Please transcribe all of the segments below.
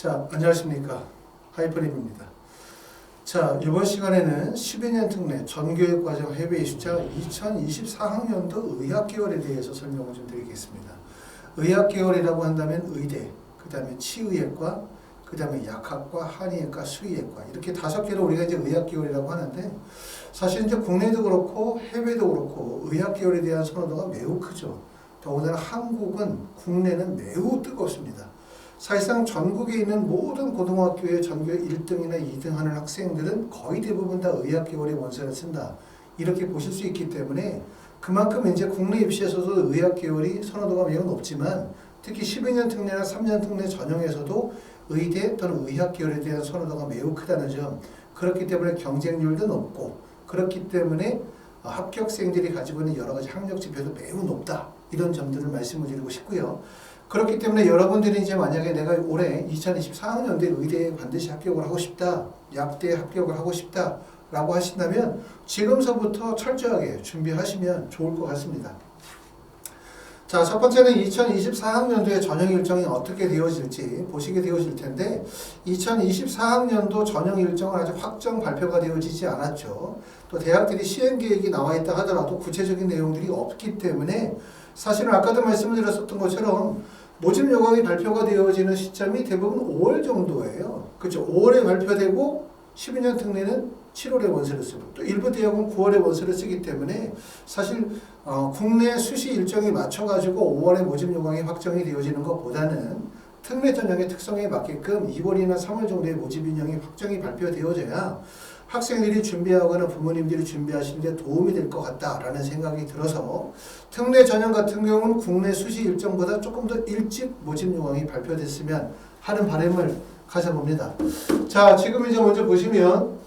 자, 안녕하십니까. 하이퍼림입니다. 자, 이번 시간에는 12년 특례 전교육과정 해외 입시자 2024학년도 의학계열에 대해서 설명을 좀 드리겠습니다. 의학계열이라고 한다면 의대, 그 다음에 치의학과, 그 다음에 약학과, 한의학과, 수의학과 이렇게 5개를 우리가 이제 의학계열이라고 하는데 사실 이제 국내도 그렇고 해외도 그렇고 의학계열에 대한 선호도가 매우 크죠. 더군다나 한국은 국내는 매우 뜨겁습니다. 사실상 전국에 있는 모든 고등학교의 전교육 1등이나 2등 하는 학생들은 거의 대부분 다 의학계열의 원서를 쓴다. 이렇게 보실 수 있기 때문에 그만큼 이제 국내 입시에서도 의학계열이 선호도가 매우 높지만 특히 12년 특례나 3년 특례 전형에서도 의대 또는 의학계열에 대한 선호도가 매우 크다는 점, 그렇기 때문에 경쟁률도 높고 그렇기 때문에 합격생들이 가지고 있는 여러 가지 학력 지표도 매우 높다. 이런 점들을 말씀을 드리고 싶고요. 그렇기 때문에 여러분들이 이제 만약에 내가 올해 2024학년도에 의대에 반드시 합격을 하고 싶다, 약대에 합격을 하고 싶다 라고 하신다면 지금서부터 철저하게 준비하시면 좋을 것 같습니다. 자, 첫 번째는 2024학년도의 전형 일정이 어떻게 되어질지 보시게 되어질 텐데 2024학년도 전형 일정은 아직 확정 발표가 되어지지 않았죠. 또 대학들이 시행 계획이 나와 있다 하더라도 구체적인 내용들이 없기 때문에 사실은 아까도 말씀을 드렸었던 것처럼 모집 요강이 발표가 되어지는 시점이 대부분 5월 정도예요. 그렇죠. 5월에 발표되고 12년 특례는 7월에 원서를 쓰고 또 일부 대학은 9월에 원서를 쓰기 때문에 사실 국내 수시 일정에 맞춰가지고 5월에 모집 요강이 확정이 되어지는 것보다는 특례 전형의 특성에 맞게끔 2월이나 3월 정도의 모집 인형이 확정이 발표되어져야 학생들이 준비하거나 부모님들이 준비하시는 데 도움이 될 것 같다라는 생각이 들어서 특례 전형 같은 경우는 국내 수시 일정보다 조금 더 일찍 모집 요강이 발표됐으면 하는 바람을 가져봅니다. 자, 지금 이제 먼저 보시면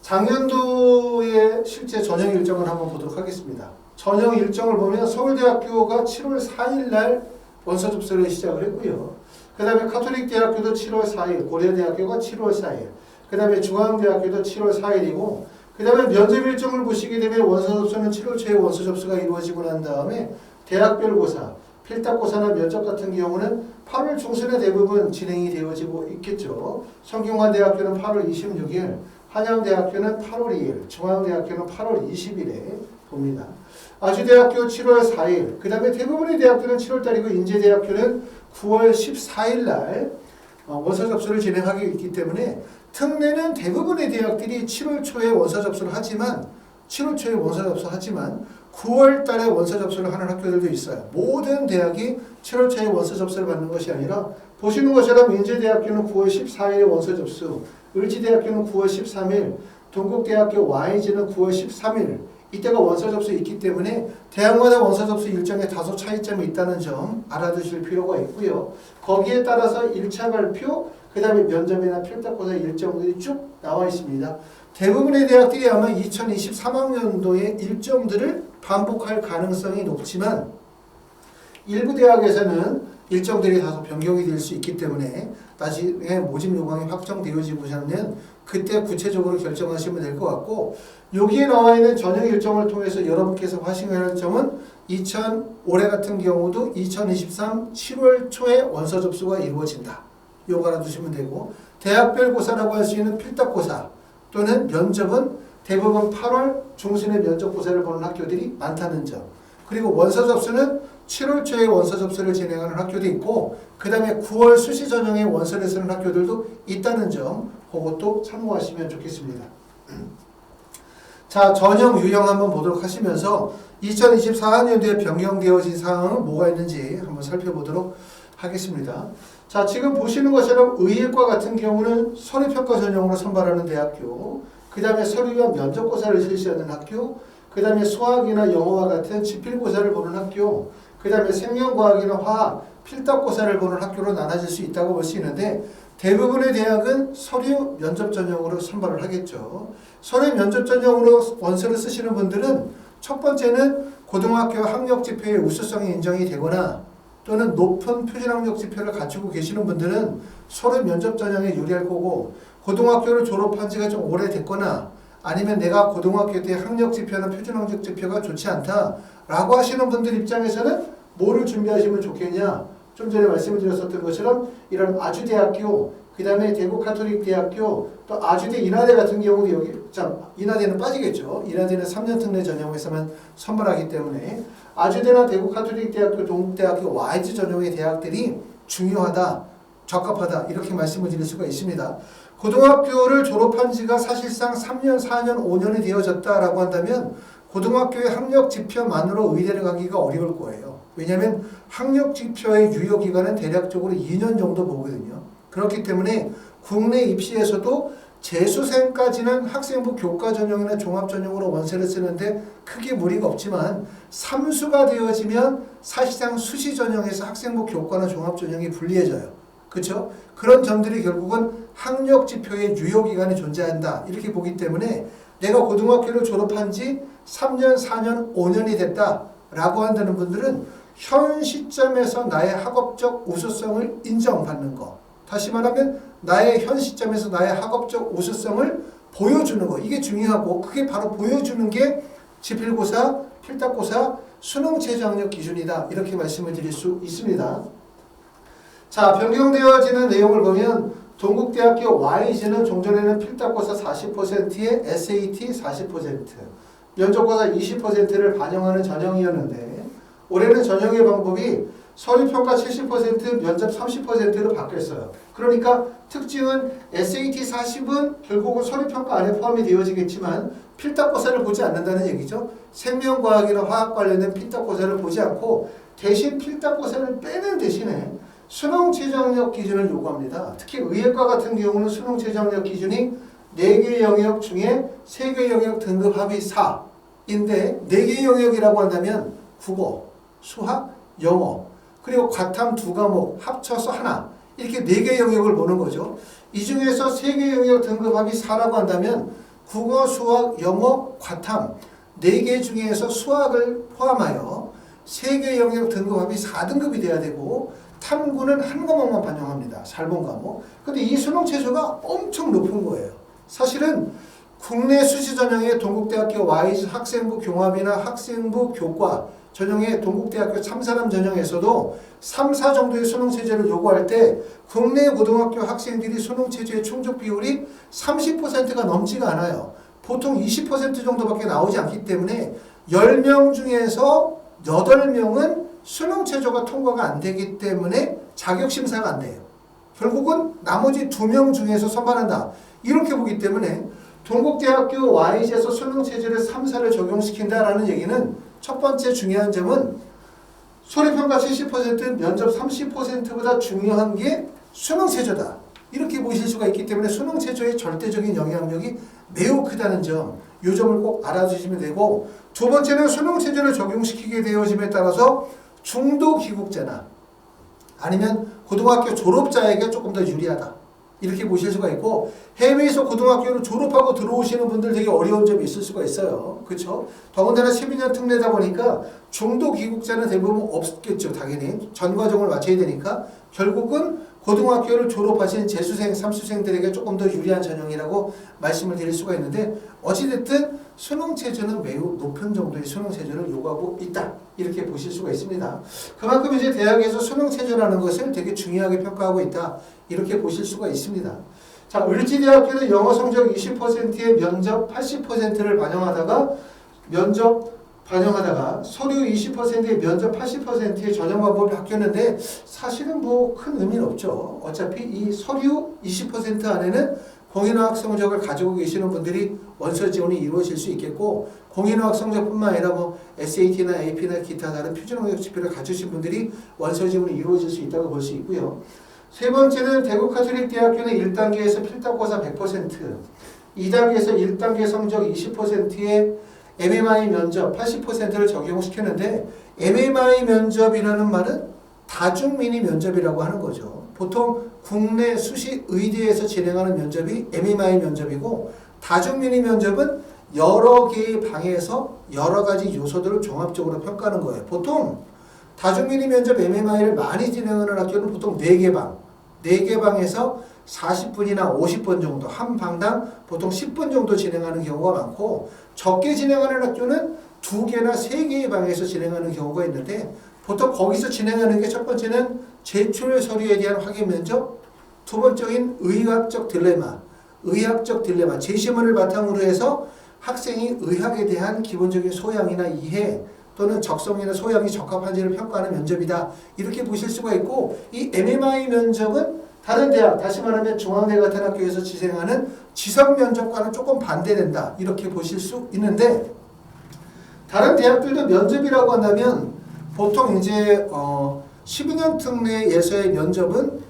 작년도의 실제 전형 일정을 한번 보도록 하겠습니다. 전형 일정을 보면 서울대학교가 7월 4일 날 원서 접수를 시작을 했고요. 그 다음에 가톨릭대학교도 7월 4일, 고려대학교가 7월 4일, 그 다음에 중앙대학교도 7월 4일이고 그 다음에 면접 일정을 보시게 되면 원서 접수는 7월 초에 원서 접수가 이루어지고 난 다음에 대학별 고사, 필답고사나 면접 같은 경우는 8월 중순에 대부분 진행이 되어지고 있겠죠. 성균관대학교는 8월 26일, 한양대학교는 8월 2일, 중앙대학교는 8월 20일에 봅니다. 아주대학교 7월 4일, 그 다음에 대부분의 대학교는 7월달이고 인제대학교는 9월 14일 날 원서 접수를 진행하고 있기 때문에 특례는 대부분의 대학들이 7월 초에 원서 접수를 하지만 9월 달에 원서 접수를 하는 학교들도 있어요. 모든 대학이 7월 초에 원서 접수를 받는 것이 아니라 보시는 것처럼 인제대학교는 9월 14일에 원서 접수, 을지대학교는 9월 13일, 동국대학교 YG는 9월 13일 이때가 원서 접수 있기 때문에 대학마다 원서 접수 일정에 다소 차이점이 있다는 점 알아두실 필요가 있고요. 거기에 따라서 1차 발표, 그 다음에 면접이나 필답고사 일정들이 쭉 나와 있습니다. 대부분의 대학들이 아마 2023학년도의 일정들을 반복할 가능성이 높지만 일부 대학에서는 일정들이 다소 변경이 될 수 있기 때문에 나중에 모집 요강이 확정되어지고자면 그때 구체적으로 결정하시면 될 것 같고 여기에 나와 있는 전형 일정을 통해서 여러분께서 확인해야 할 점은 올해 같은 경우도 2023 7월 초에 원서 접수가 이루어진다. 요거 알아두시면 되고 대학별 고사라고 할 수 있는 필답고사 또는 면접은 대부분 8월 중순에 면접 고사를 보는 학교들이 많다는 점, 그리고 원서 접수는 7월 초에 원서 접수를 진행하는 학교도 있고 그 다음에 9월 수시 전형에 원서를 쓰는 학교들도 있다는 점 그것도 참고하시면 좋겠습니다. 자, 전형 유형 한번 보도록 하시면서 2024학년도에 변경되어진 사항은 뭐가 있는지 한번 살펴보도록 하겠습니다. 자, 지금 보시는 것처럼 의예과 같은 경우는 서류평가 전형으로 선발하는 대학교, 그 다음에 서류와 면접고사를 실시하는 학교, 그 다음에 수학이나 영어와 같은 지필고사를 보는 학교, 그 다음에 생명과학이나 화학, 필답고사를 보는 학교로 나눠질 수 있다고 볼 수 있는데 대부분의 대학은 서류 면접 전형으로 선발을 하겠죠. 서류 면접 전형으로 원서를 쓰시는 분들은 첫 번째는 고등학교 학력 지표의 우수성이 인정이 되거나 또는 높은 표준학력 지표를 갖추고 계시는 분들은 서류 면접 전형에 유리할 거고 고등학교를 졸업한 지가 좀 오래됐거나 아니면 내가 고등학교 때 학력 지표나 표준학력 지표가 좋지 않다라고 하시는 분들 입장에서는 뭐를 준비하시면 좋겠냐? 좀 전에 말씀을 드렸었던 것처럼 이런 아주대학교, 그 다음에 대구가톨릭대학교, 또 아주대 인하대 같은 경우도 여기, 자, 인하대는 빠지겠죠. 인하대는 3년 특례 전형에서만 선발하기 때문에 아주대나 대구가톨릭대학교, 동국대학교, 와이즈 전형의 대학들이 중요하다, 적합하다 이렇게 말씀을 드릴 수가 있습니다. 고등학교를 졸업한 지가 사실상 3년, 4년, 5년이 되어졌다라고 한다면 고등학교의 학력지표만으로 의대를 가기가 어려울 거예요. 왜냐하면 학력지표의 유효기간은 대략적으로 2년 정도 보거든요. 그렇기 때문에 국내 입시에서도 재수생까지는 학생부 교과전형이나 종합전형으로 원서를 쓰는데 크게 무리가 없지만 삼수가 되어지면 사실상 수시전형에서 학생부 교과나 종합전형이 불리해져요. 그렇죠? 그런 점들이 결국은 학력지표의 유효기간이 존재한다 이렇게 보기 때문에 내가 고등학교를 졸업한 지 3년, 4년, 5년이 됐다라고 한다는 분들은 현 시점에서 나의 학업적 우수성을 인정받는 거, 다시 말하면 나의 현 시점에서 나의 학업적 우수성을 보여주는 거, 이게 중요하고 그게 바로 보여주는 게 지필고사, 필답고사, 수능 최저학력 기준이다 이렇게 말씀을 드릴 수 있습니다. 자, 변경되어지는 내용을 보면 동국대학교 Y지는 종전에는 필답고사 40%에 SAT 40%, 면접고사 20%를 반영하는 전형이었는데 올해는 전형의 방법이 서류평가 70%, 면접 30%로 바뀌었어요. 그러니까 특징은 SAT 40은 결국은 서류평가 안에 포함이 되어지겠지만 필답고사를 보지 않는다는 얘기죠. 생명과학이나 화학 관련된 필답고사를 보지 않고 대신 필답고사를 빼는 대신에 수능 최저학력 기준을 요구합니다. 특히 의예과 같은 경우는 수능 최저학력 기준이 4개 영역 중에 3개 영역 등급 합의 4인데 4개 영역이라고 한다면 국어, 수학, 영어 그리고 과탐 2과목 합쳐서 하나 이렇게 4개 영역을 보는 거죠. 이 중에서 3개 영역 등급 합의 4라고 한다면 국어, 수학, 영어, 과탐 4개 중에서 수학을 포함하여 3개 영역 등급 합의 4등급이 돼야 되고 탐구는 한 과목만 반영합니다. 살본 과목. 근데 이 수능 최저가 엄청 높은 거예요. 사실은 국내 수시 전형의 동국대학교 Y지 학생부 종합이나 학생부 교과 전형의 동국대학교 3, 4남 전형에서도 3, 4 정도의 수능 체제를 요구할 때 국내 고등학교 학생들이 수능 체제의 충족 비율이 30%가 넘지가 않아요. 보통 20% 정도밖에 나오지 않기 때문에 10명 중에서 8명은 수능 최저가 통과가 안 되기 때문에 자격 심사가 안 돼요. 결국은 나머지 2명 중에서 선발한다. 이렇게 보기 때문에 동국대학교 Y지에서 수능 체제를 3, 4를 적용시킨다라는 얘기는 첫 번째 중요한 점은 서류평가 70%, 면접 30%보다 중요한 게 수능 체제다. 이렇게 보실 수가 있기 때문에 수능 체제의 절대적인 영향력이 매우 크다는 점, 이 점을 꼭 알아주시면 되고 두 번째는 수능 체제를 적용시키게 되어짐에 따라서 중도 귀국자나 아니면 고등학교 졸업자에게 조금 더 유리하다. 이렇게 보실 수가 있고 해외에서 고등학교를 졸업하고 들어오시는 분들 되게 어려운 점이 있을 수가 있어요. 그렇죠? 더군다나 12년 특례다 보니까 중도 귀국자는 대부분 없겠죠. 당연히 전 과정을 마쳐야 되니까 결국은 고등학교를 졸업하신 재수생, 삼수생들에게 조금 더 유리한 전형이라고 말씀을 드릴 수가 있는데 어찌됐든 수능 체제는 매우 높은 정도의 수능 체제를 요구하고 있다. 이렇게 보실 수가 있습니다. 그만큼 이제 대학에서 수능 체제라는 것을 되게 중요하게 평가하고 있다. 이렇게 보실 수가 있습니다. 자, 을지대학교는 영어 성적 20%에 면접 80%를 반영하다가 서류 20%에 면접 80%의 전형 방법이 바뀌었는데 사실은 뭐 큰 의미는 없죠. 어차피 이 서류 20% 안에는 공인어학 성적을 가지고 계시는 분들이 원서 지원이 이루어질 수 있겠고 공인어학 성적뿐만 아니라 뭐 SAT나 AP나 기타 다른 표준학력 지표를 갖추신 분들이 원서 지원이 이루어질 수 있다고 볼 수 있고요. 세 번째는 대구가톨릭대학교는 1단계에서 필답고사 100%, 2단계에서 1단계 성적 20%에 MMI 면접 80%를 적용시켰는데 MMI 면접이라는 말은 다중미니 면접이라고 하는 거죠. 보통 국내 수시 의대에서 진행하는 면접이 MMI 면접이고 다중미니 면접은 여러 개의 방에서 여러 가지 요소들을 종합적으로 평가하는 거예요. 보통 다중미니 면접 MMI를 많이 진행하는 학교는 보통 4개 방, 4개 방에서 40분이나 50분 정도 한 방당 보통 10분 정도 진행하는 경우가 많고 적게 진행하는 학교는 2개나 3개의 방에서 진행하는 경우가 있는데 보통 거기서 진행하는 게 첫 번째는 제출 서류에 대한 확인 면접, 두 번째인 의학적 딜레마, 제시문을 바탕으로 해서 학생이 의학에 대한 기본적인 소양이나 이해 또는 적성이나 소양이 적합한지를 평가하는 면접이다. 이렇게 보실 수가 있고, 이 MMI 면접은 다른 대학, 다시 말하면 중앙대 같은 학교에서 진행하는 지성 면접과는 조금 반대된다. 이렇게 보실 수 있는데, 다른 대학들도 면접이라고 한다면 보통 이제 12년 특례에서의 면접은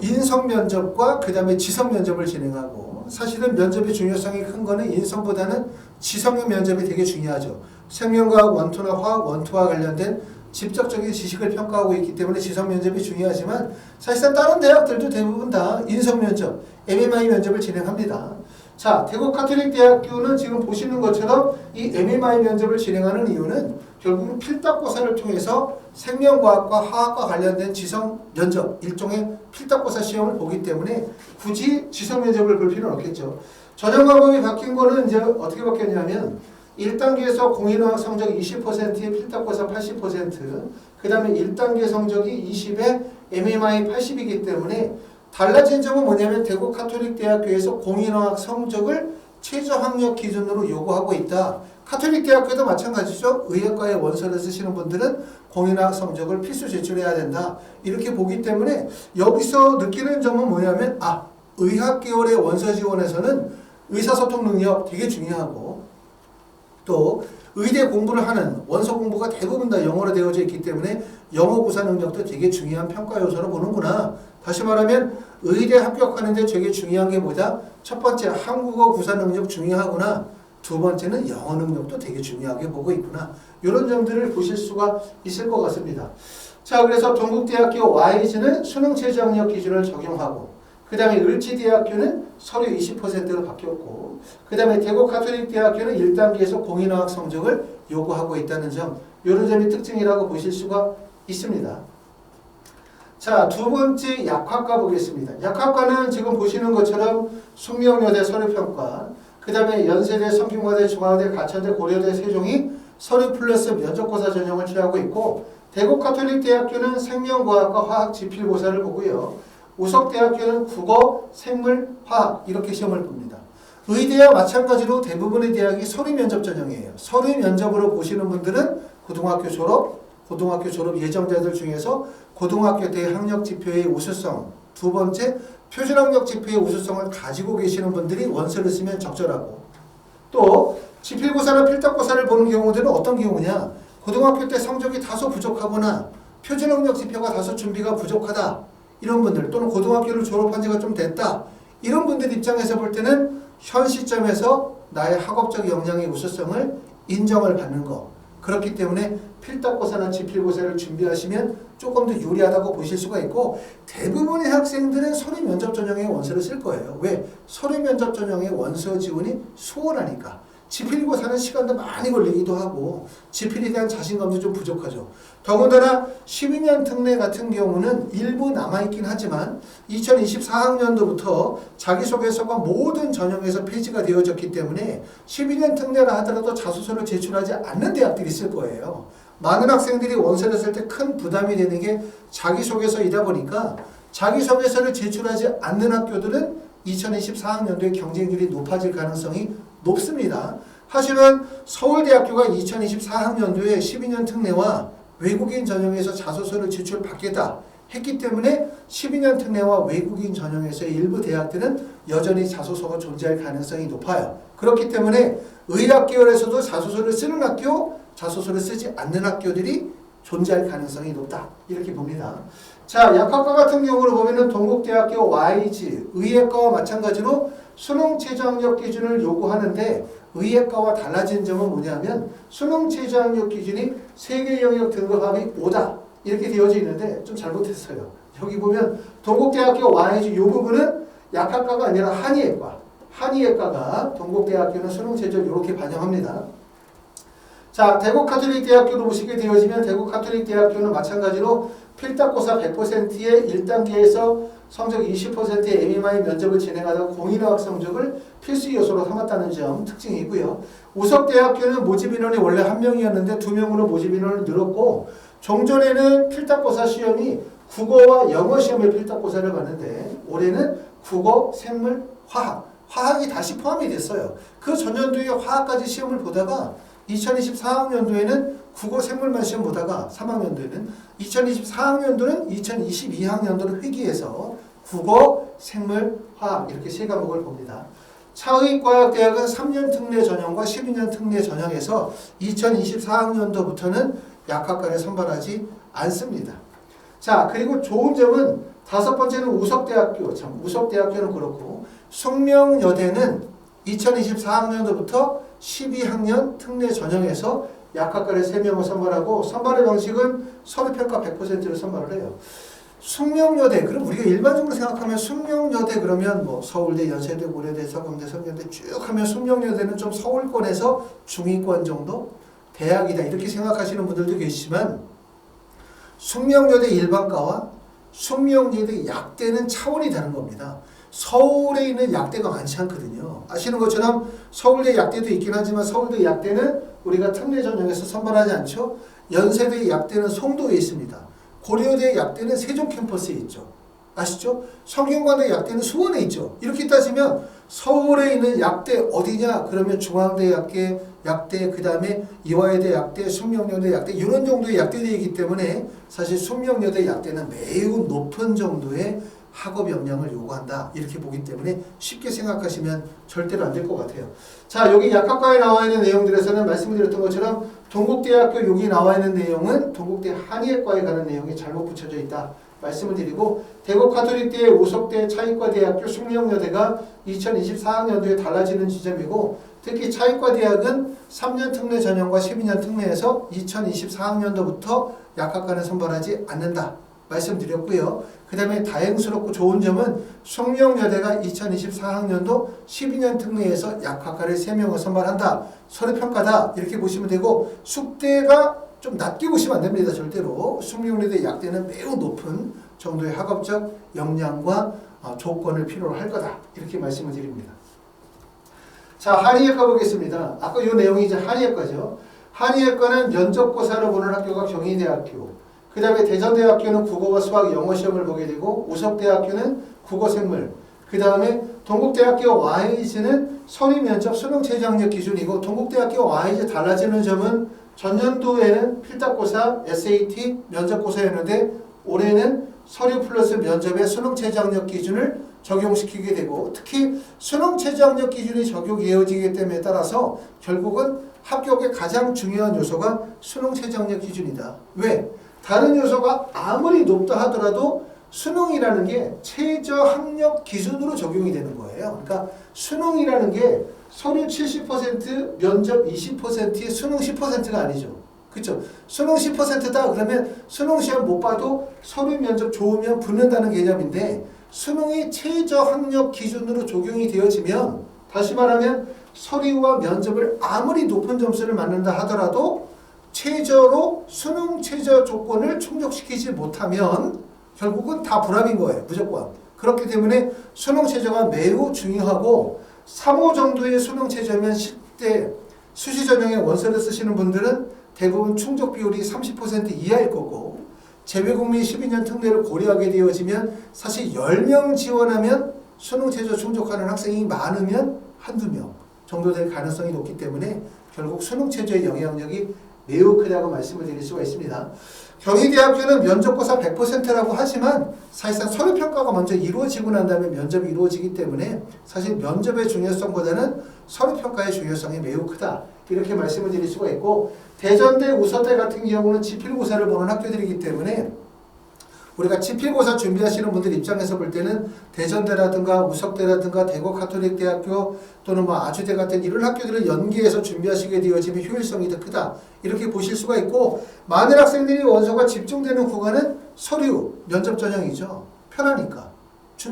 인성 면접과 그 다음에 지성 면접을 진행하고, 사실은 면접의 중요성이 큰 거는 인성보다는 지성의 면접이 되게 중요하죠. 생명과학 원투나 화학 원투와 관련된 직접적인 지식을 평가하고 있기 때문에 지성 면접이 중요하지만, 사실상 다른 대학들도 대부분 다 인성 면접, MMI 면접을 진행합니다. 자, 대구 카톨릭 대학교는 지금 보시는 것처럼 이 MMI 면접을 진행하는 이유는 결국은 필답고사를 통해서 생명과학과 화학과 관련된 지성 면접, 일종의 필답고사 시험을 보기 때문에 굳이 지성 면접을 볼 필요는 없겠죠. 전형 과목이 바뀐 거는 이제 어떻게 바뀌었냐면, 1단계에서 공인화학 성적 20%에 필답고사 80%, 그 다음에 1단계 성적이 20에 MMI 80이기 때문에 달라진 점은 뭐냐면, 대구 카톨릭 대학교에서 공인화학 성적을 최저 학력 기준으로 요구하고 있다. 카톨릭 대학교도 마찬가지죠. 의학과에 원서를 쓰시는 분들은 공인화학 성적을 필수 제출해야 된다. 이렇게 보기 때문에 여기서 느끼는 점은 뭐냐면, 의학 계열의 원서 지원에서는 의사소통 능력 되게 중요하고, 또 의대 공부를 하는 원서 공부가 대부분 다 영어로 되어져 있기 때문에 영어 구사 능력도 되게 중요한 평가 요소로 보는구나. 다시 말하면 의대 합격하는데 되게 중요한 게 뭐다? 첫 번째 한국어 구사 능력 중요하구나. 두 번째는 영어 능력도 되게 중요하게 보고 있구나. 이런 점들을 보실 수가 있을 것 같습니다. 자, 그래서 동국대학교 Y지는 수능 최저 학력 기준을 적용하고, 그 다음에 을지대학교는 서류 20%로 바뀌었고, 그 다음에 대구 카톨릭 대학교는 1단계에서 공인화학 성적을 요구하고 있다는 점, 이런 점이 특징이라고 보실 수가 있습니다. 자, 두 번째 약학과 보겠습니다. 약학과는 지금 보시는 것처럼 숙명여대 서류평가, 그 다음에 연세대, 성균관대, 중앙대, 가천대, 고려대, 세종이 서류 플러스 면접고사 전형을 취하고 있고, 대구 카톨릭 대학교는 생명과학과 화학 지필고사를 보고요. 우석대학교는 국어, 생물, 화학 이렇게 시험을 봅니다. 의대와 마찬가지로 대부분의 대학이 서류 면접 전형이에요. 서류 면접으로 보시는 분들은 고등학교 졸업 예정자들 중에서 고등학교 대 학력 지표의 우수성, 두 번째 표준학력 지표의 우수성을 가지고 계시는 분들이 원서를 쓰면 적절하고, 또 지필고사나 필답고사를 보는 경우들은 어떤 경우냐, 고등학교 때 성적이 다소 부족하거나 표준학력 지표가 다소 준비가 부족하다, 이런 분들, 또는 고등학교를 졸업한 지가 좀 됐다, 이런 분들 입장에서 볼 때는 현 시점에서 나의 학업적 역량의 우수성을 인정을 받는 거, 그렇기 때문에 필답고사나 지필고사를 준비하시면 조금 더 유리하다고 보실 수가 있고, 대부분의 학생들은 서류 면접 전형의 원서를 쓸 거예요. 왜? 서류 면접 전형의 원서 지원이 수월하니까. 지필고사는 시간도 많이 걸리기도 하고 지필에 대한 자신감도 좀 부족하죠. 더군다나 12년 특례 같은 경우는 일부 남아있긴 하지만 2024학년도부터 자기소개서가 모든 전형에서 폐지가 되어졌기 때문에 12년 특례라 하더라도 자소서를 제출하지 않는 대학들이 있을 거예요. 많은 학생들이 원서를 쓸 때 큰 부담이 되는 게 자기소개서이다 보니까 자기소개서를 제출하지 않는 학교들은 2024학년도에 경쟁률이 높아질 가능성이 높습니다. 하지만 서울대학교가 2024학년도에 12년 특례와 외국인 전형에서 자소서를 제출받겠다 했기 때문에 12년 특례와 외국인 전형에서의 일부 대학들은 여전히 자소서가 존재할 가능성이 높아요. 그렇기 때문에 의학 계열에서도 자소서를 쓰는 학교, 자소서를 쓰지 않는 학교들이 존재할 가능성이 높다, 이렇게 봅니다. 자, 약학과 같은 경우를 보면은 동국대학교 Y지 의예과와 마찬가지로 수능 최저 학력 기준을 요구하는데, 의예과와 달라진 점은 뭐냐면 수능 최저 학력 기준이 세계 영역 등급합이 5다 이렇게 되어져 있는데 좀 잘못했어요. 여기 보면 동국대학교 Y지 이 부분은 약학과가 아니라 한의예과가 동국대학교는 수능 최저 이렇게 반영합니다. 자, 대구 카톨릭 대학교로 보시게 되어지면 대구 카톨릭 대학교는 마찬가지로 필답고사 100%의 1단계에서 성적 20%의 MMI 면접을 진행하다가 공인화학 성적을 필수 요소로 삼았다는 점 특징이고요. 우석대학교는 모집 인원이 원래 1명이었는데 2명으로 모집 인원을 늘었고, 종전에는 필답고사 시험이 국어와 영어 시험을 필답고사를 봤는데 올해는 국어, 생물, 화학. 화학이 다시 포함이 됐어요. 그 전년도에 화학까지 시험을 보다가 2024학년도에는 국어, 생물만 시험 보다가 3학년도에는 2024학년도는 2022학년도를 회귀해서 국어, 생물, 화학 이렇게 세 과목을 봅니다. 차의과학대학은 3년 특례 전형과 12년 특례 전형에서 2024학년도부터는 약학과를 선발하지 않습니다. 자, 그리고 좋은 점은 다섯 번째는 우석대학교, 우석대학교는 그렇고 숙명여대는 2024학년도부터 12학년 특례 전형에서 약학과를 3명을 선발하고 선발의 방식은 서류평가 100%를 선발을 해요. 숙명여대, 그럼 우리가 일반적으로 생각하면 숙명여대 그러면 뭐 서울대, 연세대, 고려대, 서강대, 성균대 쭉 하면 숙명여대는 좀 서울권에서 중위권 정도 대학이다 이렇게 생각하시는 분들도 계시지만 숙명여대 일반과와 숙명여대 약대는 차원이 다른 겁니다. 서울에 있는 약대가 많지 않거든요. 아시는 것처럼 서울대 약대도 있긴 하지만 서울대 약대는 우리가 특례 전형에서 선발하지 않죠. 연세대 약대는 송도에 있습니다. 고려대 약대는 세종 캠퍼스에 있죠. 아시죠? 성균관대 약대는 수원에 있죠. 이렇게 따지면 서울에 있는 약대 어디냐? 그러면 중앙대 약대 그 다음에 이화여대 약대, 숙명여대 약대 이런 정도의 약대이기 때문에 사실 숙명여대 약대는 매우 높은 정도의 학업 역량을 요구한다 이렇게 보기 때문에 쉽게 생각하시면 절대로 안 될 것 같아요. 자, 여기 약학과에 나와 있는 내용들에서는 말씀드렸던 것처럼 동국대학교 여기 나와 있는 내용은 동국대 한의학과에 가는 내용이 잘못 붙여져 있다 말씀을 드리고 대구 가톨릭대, 우석대, 차의과대학교, 숙명여대가 2024학년도에 달라지는 지점이고 특히 차의과대학은 3년 특례 전형과 12년 특례에서 2024학년도부터 약학과는 선발하지 않는다 말씀드렸고요. 그 다음에 다행스럽고 좋은 점은 숙명여대가 2024학년도 12년 특례에서 약학과를 3명을 선발한다. 서류평가다. 이렇게 보시면 되고 숙대가 좀 낮게 보시면 안 됩니다. 절대로. 숙명여대 약대는 매우 높은 정도의 학업적 역량과 조건을 필요로 할 거다. 이렇게 말씀을 드립니다. 자, 한의학과 보겠습니다. 아까 이 내용이 이제 한의학과죠. 한의학과는 면접고사를 보는 학교가 경희대학교. 그 다음에 대전대학교는 국어와 수학, 영어 시험을 보게 되고 우석대학교는 국어, 생물. 그 다음에 동국대학교 YG는 서류 면접 수능 최저 학력 기준이고 동국대학교 YG 달라지는 점은 전년도에는 필답고사, SAT, 면접고사였는데 올해는 서류 플러스 면접의 수능 최저 학력 기준을 적용시키게 되고 특히 수능 최저 학력 기준이 적용되어지기 때문에 따라서 결국은 합격의 가장 중요한 요소가 수능 최저 학력 기준이다. 왜? 다른 요소가 아무리 높다 하더라도 수능이라는 게 최저 학력 기준으로 적용이 되는 거예요. 그러니까 수능이라는 게 서류 70%, 면접 20%의 수능 10%가 아니죠. 그렇죠? 수능 10%다 그러면 수능 시험 못 봐도 서류 면접 좋으면 붙는다는 개념인데 수능이 최저 학력 기준으로 적용이 되어지면 다시 말하면 서류와 면접을 아무리 높은 점수를 맞는다 하더라도 최저로 수능 최저 조건을 충족시키지 못하면 결국은 다 불합인 거예요. 무조건. 그렇기 때문에 수능 최저가 매우 중요하고 3호 정도의 수능 최저면 10대 수시 전형의 원서를 쓰시는 분들은 대부분 충족 비율이 30% 이하일 거고 재외국민 12년 특례를 고려하게 되어지면 사실 10명 지원하면 수능 최저 충족하는 학생이 많으면 한두 명 정도 될 가능성이 높기 때문에 결국 수능 최저의 영향력이 매우 크다고 말씀을 드릴 수가 있습니다. 경희대학교는 면접고사 100%라고 하지만 사실상 서류평가가 먼저 이루어지고 난 다음에 면접이 이루어지기 때문에 사실 면접의 중요성보다는 서류평가의 중요성이 매우 크다. 이렇게 말씀을 드릴 수가 있고 대전대, 우서대 같은 경우는 지필고사를 보는 학교들이기 때문에 우리가 지필고사 준비하시는 분들 입장에서 볼 때는 대전대라든가 우석대라든가 대구 가톨릭대학교 또는 뭐 아주대 같은 이런 학교들을 연계해서 준비하시게 되어지면 효율성이 더 크다. 이렇게 보실 수가 있고 많은 학생들이 원서가 집중되는 구간은 서류, 면접 전형이죠. 편하니까.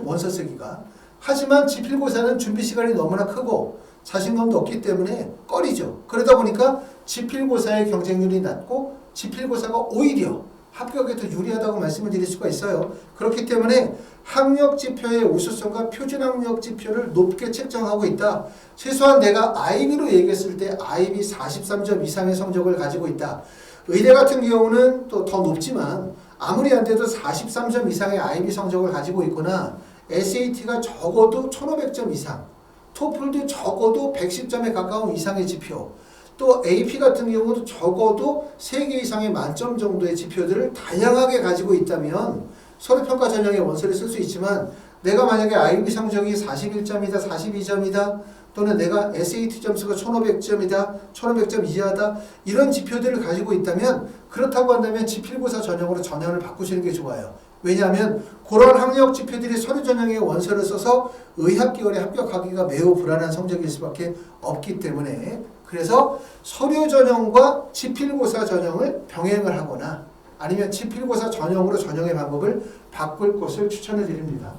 원서 쓰기가. 하지만 지필고사는 준비 시간이 너무나 크고 자신감도 없기 때문에 꺼리죠. 그러다 보니까 지필고사의 경쟁률이 낮고 지필고사가 오히려 합격에 더 유리하다고 말씀을 드릴 수가 있어요. 그렇기 때문에 학력지표의 우수성과 표준학력지표를 높게 책정하고 있다. 최소한 내가 IB로 얘기했을 때 IB 43점 이상의 성적을 가지고 있다. 의대 같은 경우는 또 더 높지만 아무리 안 돼도 43점 이상의 IB 성적을 가지고 있거나 SAT가 적어도 1500점 이상, 토플도 적어도 110점에 가까운 이상의 지표, 또 AP 같은 경우도 적어도 3개 이상의 만점 정도의 지표들을 다양하게 가지고 있다면 서류평가 전형의 원서를 쓸 수 있지만 내가 만약에 IB 성적이 41점이다, 42점이다, 또는 내가 SAT 점수가 1500점이다, 1500점 이하다 이런 지표들을 가지고 있다면 그렇다고 한다면 지필고사 전형으로 전형을 바꾸시는 게 좋아요. 왜냐하면 그런 학력 지표들이 서류 전형의 원서를 써서 의학기원에 합격하기가 매우 불안한 성적일 수밖에 없기 때문에 그래서 서류 전형과 지필고사 전형을 병행을 하거나 아니면 지필고사 전형으로 전형의 방법을 바꿀 것을 추천을 드립니다.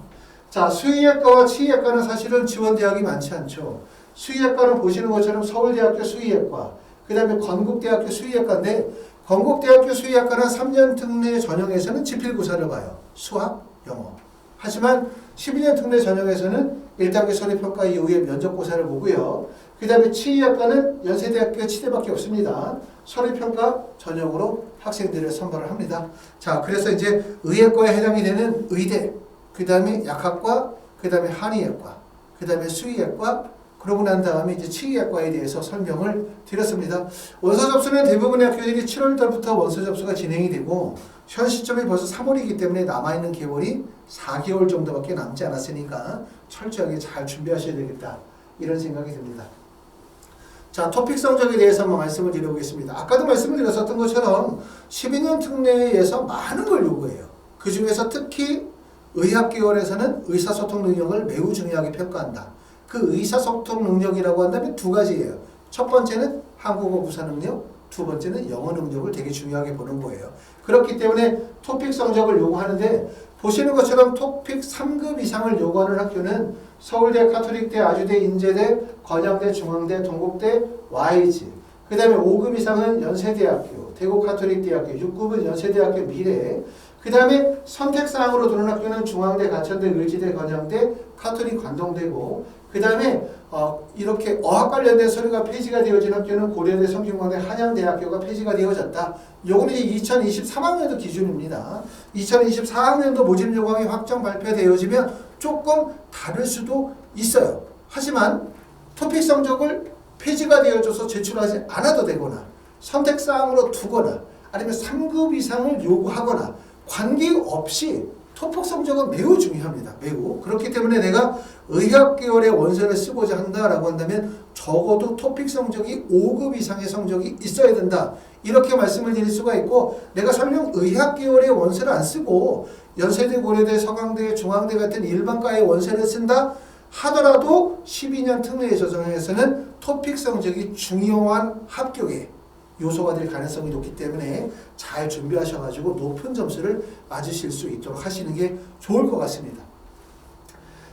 자, 수의학과와 치의학과는 사실은 지원대학이 많지 않죠. 수의학과는 보시는 것처럼 서울대학교 수의학과, 그 다음에 건국대학교 수의학과인데 건국대학교 수의학과는 3년 특례 전형에서는 지필고사를 봐요. 수학, 영어. 하지만 12년 특례 전형에서는 1단계 서류평가 이후에 면접고사를 보고요. 그 다음에 치의학과는 연세대학교 치대밖에 없습니다. 서류평가 전형으로 학생들을 선발을 합니다. 자, 그래서 이제 의학과에 해당이 되는 의대, 그 다음에 약학과, 그 다음에 한의학과, 그 다음에 수의학과, 그러고 난 다음에 이제 치의학과에 대해서 설명을 드렸습니다. 원서 접수는 대부분의 학교들이 7월달부터 원서 접수가 진행이 되고 현 시점이 벌써 3월이기 때문에 남아있는 개월이 4개월 정도밖에 남지 않았으니까 철저하게 잘 준비하셔야 되겠다. 이런 생각이 듭니다. 자, 토픽 성적에 대해서 한번 말씀을 드려보겠습니다. 아까도 말씀을 드렸었던 것처럼 12년 특례에서 많은 걸 요구해요. 그 중에서 특히 의학계열에서는 의사소통 능력을 매우 중요하게 평가한다. 그 의사소통 능력이라고 한다면 두 가지예요. 첫 번째는 한국어 구사 능력, 두 번째는 영어 능력을 되게 중요하게 보는 거예요. 그렇기 때문에 토픽 성적을 요구하는데 보시는 것처럼 토픽 3급 이상을 요구하는 학교는 서울대, 카톨릭대, 아주대, 인제대, 건양대, 중앙대, 동국대, YG. 그 다음에 5급 이상은 연세대학교, 대구카톨릭대학교, 6급은 연세대학교 미래. 그 다음에 선택사항으로 두는 학교는 중앙대, 가천대, 의지대, 건양대, 카톨릭 관동대고 그 다음에 이렇게 어학 관련된 서류가 폐지가 되어진 학교는 고려대, 성균관대, 한양대학교가 폐지가 되어졌다. 요거는 이제 2023학년도 기준입니다. 2024학년도 모집 요강이 확정 발표되어지면 조금 다를 수도 있어요. 하지만 토픽 성적을 폐지가 되어져서 제출하지 않아도 되거나 선택사항으로 두거나 아니면 3급 이상을 요구하거나 관계없이 토픽 성적은 매우 중요합니다. 매우. 그렇기 때문에 내가 의학계열의 원서를 쓰고자 한다라고 한다면 적어도 토픽 성적이 5급 이상의 성적이 있어야 된다. 이렇게 말씀을 드릴 수가 있고 내가 설령 의학계열의 원서를 안 쓰고 연세대, 고려대, 서강대, 중앙대 같은 일반과의 원서를 쓴다 하더라도 12년 특례 전형에서는 토픽 성적이 중요한 합격에 요소가 될 가능성이 높기 때문에 잘 준비하셔가지고 높은 점수를 맞으실 수 있도록 하시는 게 좋을 것 같습니다.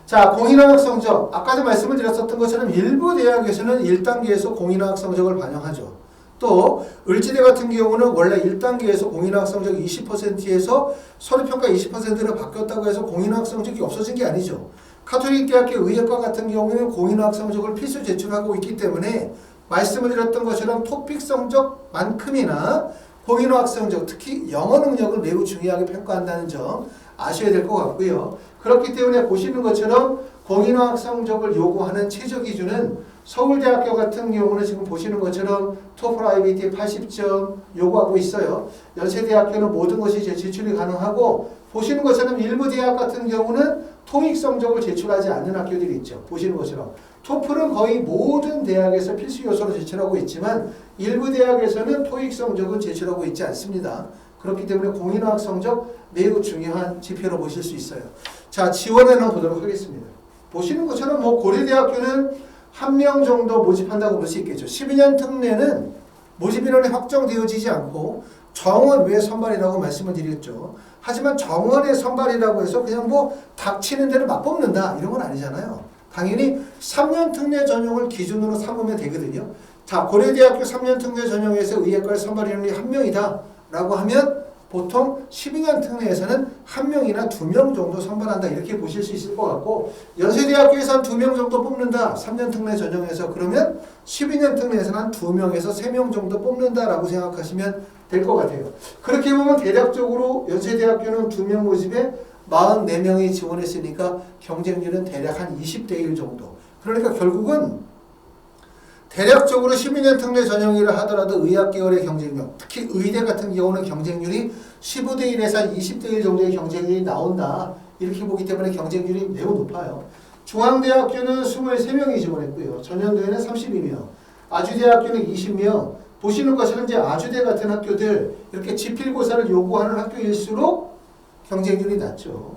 자, 공인학력 성적. 아까도 말씀을 드렸었던 것처럼 일부 대학에서는 1단계에서 공인학력 성적을 반영하죠. 또 을지대 같은 경우는 원래 1단계에서 공인학력 성적 20%에서 서류평가 20%로 바뀌었다고 해서 공인학력 성적이 없어진 게 아니죠. 카톨릭대학교 의학과 같은 경우는 공인학력 성적을 필수 제출하고 있기 때문에 말씀을 드렸던 것처럼 토픽 성적만큼이나 공인어학 성적, 특히 영어 능력을 매우 중요하게 평가한다는 점 아셔야 될 것 같고요. 그렇기 때문에 보시는 것처럼 공인어학 성적을 요구하는 최저 기준은 서울대학교 같은 경우는 지금 보시는 것처럼 토플 IBT 80점 요구하고 있어요. 연세대학교는 모든 것이 제출이 가능하고 보시는 것처럼 일부 대학 같은 경우는 토익 성적을 제출하지 않는 학교들이 있죠. 보시는 것처럼 토플은 거의 모든 대학에서 필수 요소로 제출하고 있지만 일부 대학에서는 토익 성적은 제출하고 있지 않습니다. 그렇기 때문에 공인어학 성적 매우 중요한 지표로 보실 수 있어요. 자, 지원에는 보도록 하겠습니다. 보시는 것처럼 고려대학교는 1명 정도 모집한다고 볼 수 있겠죠. 12년 특례는 모집 인원이 확정되어지지 않고 정원 외 선발이라고 말씀을 드렸죠. 하지만 정원의 선발이라고 해서 그냥 닥치는 대로 막 뽑는다 이런 건 아니잖아요. 당연히 3년 특례 전형을 기준으로 삼으면 되거든요. 자, 고려대학교 3년 특례 전형에서 의학과를 선발 인원이 1명이다 라고 하면 보통 12년 특례에서는 1명이나 2명 정도 선발한다 이렇게 보실 수 있을 것 같고 연세대학교에서 한 2명 정도 뽑는다 3년 특례 전형에서 그러면 12년 특례에서는 한 2명에서 3명 정도 뽑는다라고 생각하시면 될 것 같아요. 그렇게 보면 대략적으로 연세대학교는 2명 모집에 44명이 지원했으니까 경쟁률은 대략 한 20대 1 정도. 그러니까 결국은 대략적으로 12년 특례 전형이라 하더라도 의학 계열의 경쟁력, 특히 의대 같은 경우는 경쟁률이 15대 1에서 20대 1 정도의 경쟁률이 나온다. 이렇게 보기 때문에 경쟁률이 매우 높아요. 중앙대학교는 23명이 지원했고요. 전년도에는 32명. 아주대학교는 20명. 보시는 것처럼 이제 아주대 같은 학교들 이렇게 지필고사를 요구하는 학교일수록 경쟁률이 낮죠.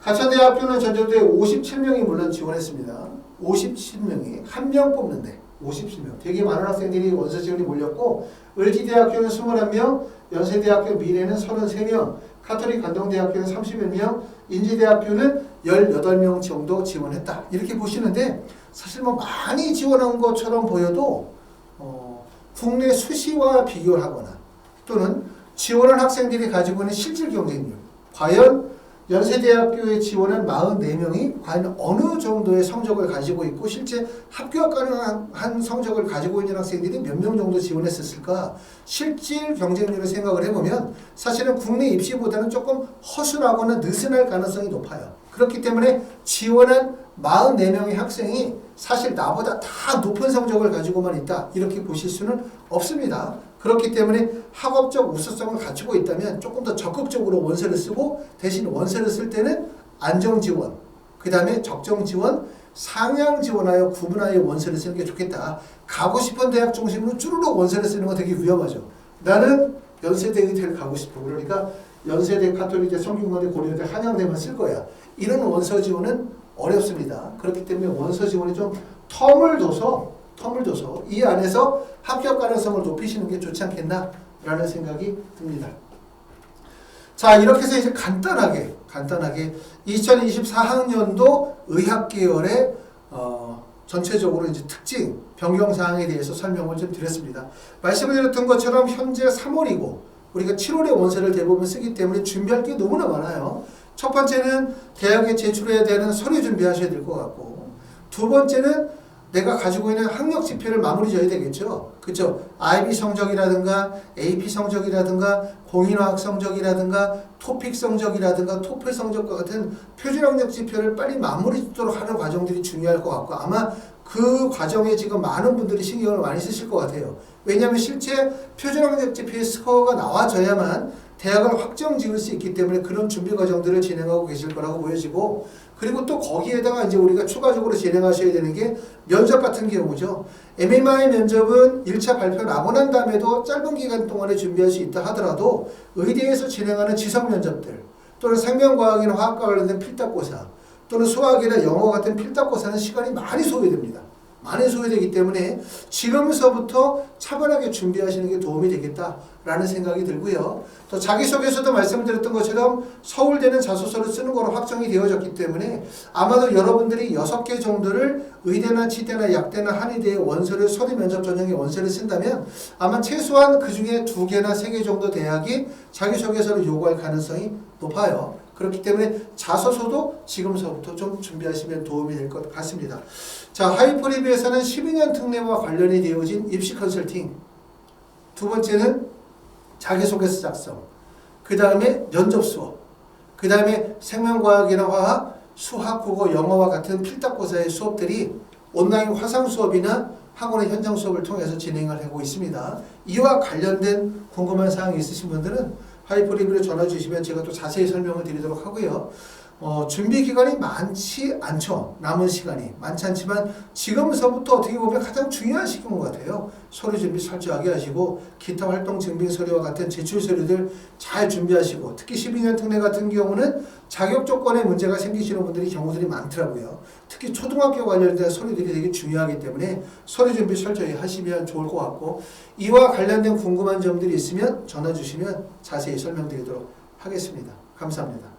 가천대학교는 전년도에 57명이 물론 지원했습니다. 57명이 한 명 뽑는데 57명. 되게 많은 학생들이 원서 지원이 몰렸고 을지대학교는 21명, 연세대학교 미래는 33명, 카톨릭 관동대학교는 30여 인지대학교는 18명 정도 지원했다. 이렇게 보시는데 사실 뭐 많이 지원한 것처럼 보여도 국내 수시와 비교를 하거나 또는 지원한 학생들이 가지고 있는 실질 경쟁률, 과연 연세대학교에 지원한 44명이 과연 어느 정도의 성적을 가지고 있고 실제 합격 가능한 성적을 가지고 있는 학생들이 몇 명 정도 지원했었을까? 실질 경쟁률을 생각을 해보면 사실은 국내 입시보다는 조금 허술하거나 느슨할 가능성이 높아요. 그렇기 때문에 지원한 44명의 학생이 사실 나보다 다 높은 성적을 가지고만 있다 이렇게 보실 수는 없습니다. 그렇기 때문에 학업적 우수성을 갖추고 있다면 조금 더 적극적으로 원서를 쓰고 대신 원서를 쓸 때는 안정지원, 그 다음에 적정지원, 상향지원하여 구분하여 원서를 쓰는 게 좋겠다. 가고 싶은 대학 중심으로 쭈루룩 원서를 쓰는 거 되게 위험하죠. 나는 연세대 의대를 가고 싶어. 그러니까 연세대, 카톨릭대, 성균관대, 고려대, 한양대만 쓸 거야. 이런 원서 지원은 어렵습니다. 그렇기 때문에 원서 지원이 좀 텀을 둬서 이 안에서 합격 가능성을 높이시는 게 좋지 않겠나라는 생각이 듭니다. 자, 이렇게 해서 이제 간단하게 2024학년도 의학 계열의 전체적으로 이제 특징, 변경 사항에 대해서 설명을 좀 드렸습니다. 말씀을 드렸던 것처럼 현재 3월이고 우리가 7월에 원서를 대부분 쓰기 때문에 준비할 게 너무나 많아요. 첫 번째는 대학에 제출해야 되는 서류 준비하셔야 될 것 같고, 두 번째는 내가 가지고 있는 학력 지표를 마무리 져야 되겠죠. 그렇죠? IB 성적이라든가 AP 성적이라든가 공인화학 성적이라든가 토픽 성적이라든가 토플 성적과 같은 표준 학력 지표를 빨리 마무리 짓도록 하는 과정들이 중요할 것 같고 아마 그 과정에 지금 많은 분들이 신경을 많이 쓰실 것 같아요. 왜냐하면 실제 표준 학력 지표의 스코어가 나와져야만 대학을 확정 지을 수 있기 때문에 그런 준비 과정들을 진행하고 계실 거라고 보여지고, 그리고 또 거기에다가 이제 우리가 추가적으로 진행하셔야 되는 게 면접 같은 경우죠. MMI 면접은 1차 발표 나고 난 다음에도 짧은 기간 동안에 준비할 수 있다 하더라도 의대에서 진행하는 지성 면접들 또는 생명과학이나 화학과 관련된 필답고사 또는 수학이나 영어 같은 필답고사는 시간이 많이 소요됩니다. 많이 소요되기 때문에 지금서부터 차분하게 준비하시는 게 도움이 되겠다라는 생각이 들고요. 또 자기소개서도 말씀드렸던 것처럼 서울대는 자소서를 쓰는 거로 확정이 되어졌기 때문에 아마도 여러분들이 6개 정도를 의대나 치대나 약대나 한의대의 원서를 서류 면접 전형의 원서를 쓴다면 아마 최소한 그 중에 2개나 3개 정도 대학이 자기소개서를 요구할 가능성이 높아요. 그렇기 때문에 자소서도 지금서부터 좀 준비하시면 도움이 될 것 같습니다. 자, 하이프리뷰에서는 12년 특례와 관련이 되어진 입시 컨설팅, 두 번째는 자기소개서 작성, 그 다음에 면접 수업, 그 다음에 생명과학이나 화학, 수학, 국어, 영어와 같은 필답고사의 수업들이 온라인 화상 수업이나 학원의 현장 수업을 통해서 진행을 하고 있습니다. 이와 관련된 궁금한 사항이 있으신 분들은 하이프리뷰로 전화 주시면 제가 또 자세히 설명을 드리도록 하고요. 준비 기간이 많지 않죠. 남은 시간이 많지 않지만 지금서부터 어떻게 보면 가장 중요한 시기인 것 같아요. 서류 준비 철저하게 하시고 기타 활동 증빙 서류와 같은 제출 서류들 잘 준비하시고, 특히 12년 특례 같은 경우는 자격 조건에 문제가 생기시는 분들이 경우들이 많더라고요. 특히 초등학교 관련된 서류들이 되게 중요하기 때문에 서류 준비 철저히 하시면 좋을 것 같고, 이와 관련된 궁금한 점들이 있으면 전화 주시면 자세히 설명드리도록 하겠습니다. 감사합니다.